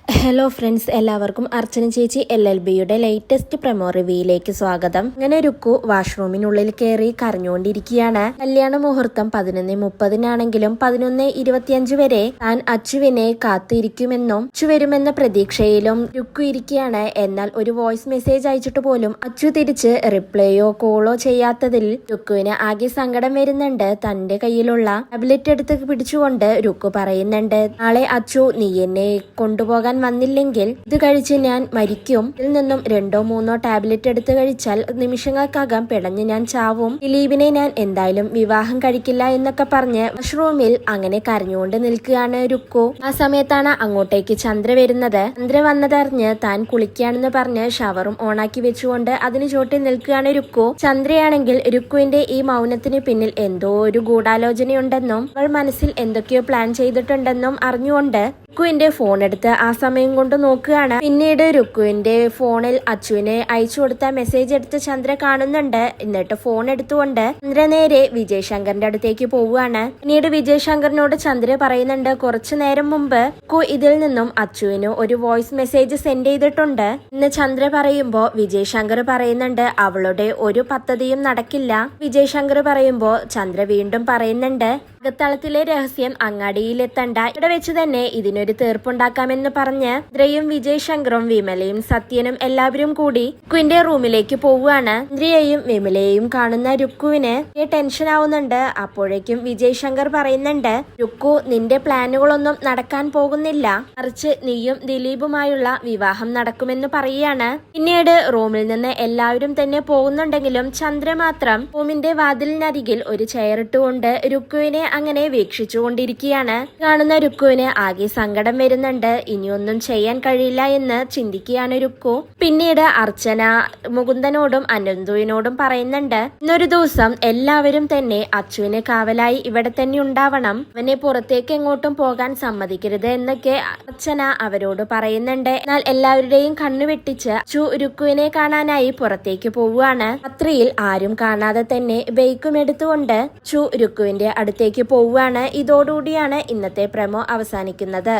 Hello friends, എല്ലാവർക്കും അർച്ചന ചേച്ചി LLBയുടെ latest promo റിവ്യൂയിലേക്ക് സ്വാഗതം. അങ്ങനെ രുക്കു വാഷ്റൂമിനുള്ളിൽ കയറി കരഞ്ഞുകൊണ്ടിരിക്കുകയാണ്. കല്യാണ മുഹൂർത്തം 11:30 11:25 വരെ താൻ അച്ചുവിനെ കാത്തിരിക്കുമെന്നും അച്ചു വരുമെന്ന പ്രതീക്ഷയിലും രുക്കു ഇരിക്കുകയാണ്. എന്നാൽ ഒരു വോയിസ് മെസ്സേജ് അയച്ചിട്ട് പോലും അച്ചു തിരിച്ച് റിപ്ലൈയോ കോളോ ചെയ്യാത്തതിൽ രുക്കുവിന് ആകെ സങ്കടം വരുന്നുണ്ട്. തന്റെ കയ്യിലുള്ള ടാബ്ലറ്റ് എടുത്ത് പിടിച്ചുകൊണ്ട് രുക്കു പറയുന്നുണ്ട്, നാളെ അച്ചു നീ എന്നെ കൊണ്ടുപോകാൻ വന്നില്ലെങ്കിൽ ഇത് കഴിച്ച് ഞാൻ മരിക്കും. ഇതിൽ നിന്നും 2-3 ടാബ്ലറ്റ് എടുത്ത് കഴിച്ചാൽ നിമിഷങ്ങൾക്കകം പിടഞ്ഞ് ഞാൻ ചാവും. ദിലീപിനെ ഞാൻ എന്തായാലും വിവാഹം കഴിക്കില്ല എന്നൊക്കെ പറഞ്ഞ് വാഷ്റൂമിൽ അങ്ങനെ കരഞ്ഞുകൊണ്ട് നിൽക്കുകയാണ് രുക്കു. ആ സമയത്താണ് അങ്ങോട്ടേക്ക് ചന്ദ്ര വരുന്നത്. ചന്ദ്ര വന്നതറിഞ്ഞ് താൻ കുളിക്കുകയാണെന്ന് പറഞ്ഞ് ഷവറും ഓണാക്കി വെച്ചുകൊണ്ട് അതിന് ചോട്ടിൽ നിൽക്കുകയാണ് രുക്കു. ചന്ദ്രയാണെങ്കിൽ രുക്കുവിന്റെ ഈ മൗനത്തിന് പിന്നിൽ എന്തോ ഒരു ഗൂഢാലോചനയുണ്ടെന്നും അവൾ മനസ്സിൽ എന്തൊക്കെയോ പ്ലാൻ ചെയ്തിട്ടുണ്ടെന്നും അറിഞ്ഞുകൊണ്ട് രുക്കുവിന്റെ ഫോൺ എടുത്ത് ആ സമയം കൊണ്ട് നോക്കുകയാണ്. പിന്നീട് രുക്കുവിന്റെ ഫോണിൽ അച്ചുവിന് അയച്ചു കൊടുത്ത മെസ്സേജ് എടുത്ത് ചന്ദ്ര കാണുന്നുണ്ട്. എന്നിട്ട് ഫോൺ എടുത്തുകൊണ്ട് ചന്ദ്ര നേരെ വിജയ് ശങ്കറിന്റെ അടുത്തേക്ക് പോവുകയാണ്. പിന്നീട് വിജയ് ശങ്കറിനോട് ചന്ദ്ര പറയുന്നുണ്ട്, കുറച്ചു നേരം മുമ്പ് രുക്കു ഇതിൽ നിന്നും അച്ചുവിന് ഒരു വോയിസ് മെസ്സേജ് സെൻഡ് ചെയ്തിട്ടുണ്ട് എന്ന് ചന്ദ്ര പറയുമ്പോ വിജയ് ശങ്കർ പറയുന്നുണ്ട്, അവളുടെ ഒരു പദ്ധതിയും നടക്കില്ല. വിജയ് ശങ്കർ പറയുമ്പോ ചന്ദ്ര വീണ്ടും പറയുന്നുണ്ട്, അകത്തളത്തിലെ രഹസ്യം അങ്ങാടിയിലെത്തണ്ട, ഇവിടെ വെച്ച് തന്നെ ഇതിനൊരു തീർപ്പുണ്ടാക്കാമെന്ന് പറഞ്ഞ് ഇന്ദ്രയും വിജയ് ശങ്കറും വിമലയും സത്യനും എല്ലാവരും കൂടി രുക്കുവിന്റെ റൂമിലേക്ക് പോവുകയാണ്. ഇന്ദ്രയെയും വിമലയെയും കാണുന്ന രുക്കുവിന് ടെൻഷൻ ആവുന്നുണ്ട്. അപ്പോഴേക്കും വിജയ് ശങ്കർ പറയുന്നുണ്ട്, രുക്കു നിന്റെ പ്ലാനുകളൊന്നും നടക്കാൻ പോകുന്നില്ല, മറിച്ച് നീയും ദിലീപുമായുള്ള വിവാഹം നടക്കുമെന്ന് പറയുകയാണ്. പിന്നീട് റൂമിൽ നിന്ന് എല്ലാവരും തന്നെ പോകുന്നുണ്ടെങ്കിലും ചന്ദ്ര മാത്രം റൂമിന്റെ വാതിലിനരികിൽ ഒരു ചെയറിട്ടുകൊണ്ട് രുക്കുവിനെ അങ്ങനെ വീക്ഷിച്ചുകൊണ്ടിരിക്കുകയാണ്. കാണുന്ന രുക്കുവിന് ആകെ സങ്കടം വരുന്നുണ്ട്. ഇനിയൊന്നും ചെയ്യാൻ കഴിയില്ല എന്ന് ചിന്തിക്കുകയാണ് രുക്കു. പിന്നീട് അർച്ചന മുകുന്ദനോടും അനന്തുവിനോടും പറയുന്നുണ്ട്, ഇന്നൊരു ദിവസം എല്ലാവരും തന്നെ അച്ചുവിന് കാവലായി ഇവിടെ തന്നെ ഉണ്ടാവണം, അവനെ പുറത്തേക്ക് എങ്ങോട്ടും പോകാൻ സമ്മതിക്കരുത് എന്നൊക്കെ അർച്ചന അവരോട് പറയുന്നുണ്ട്. എന്നാൽ എല്ലാവരുടെയും കണ്ണു വെട്ടിച്ച് അച്ചു രുക്കുവിനെ കാണാനായി പുറത്തേക്ക് പോവുകയാണ്. രാത്രിയിൽ ആരും കാണാതെ തന്നെ ബൈക്കും എടുത്തുകൊണ്ട് അച്ചു രുക്കുവിന്റെ അടുത്തേക്ക് പോവുകയാണ്. ഇതോടുകൂടിയാണ് ഇന്നത്തെ പ്രമോ അവസാനിക്കുന്നത്.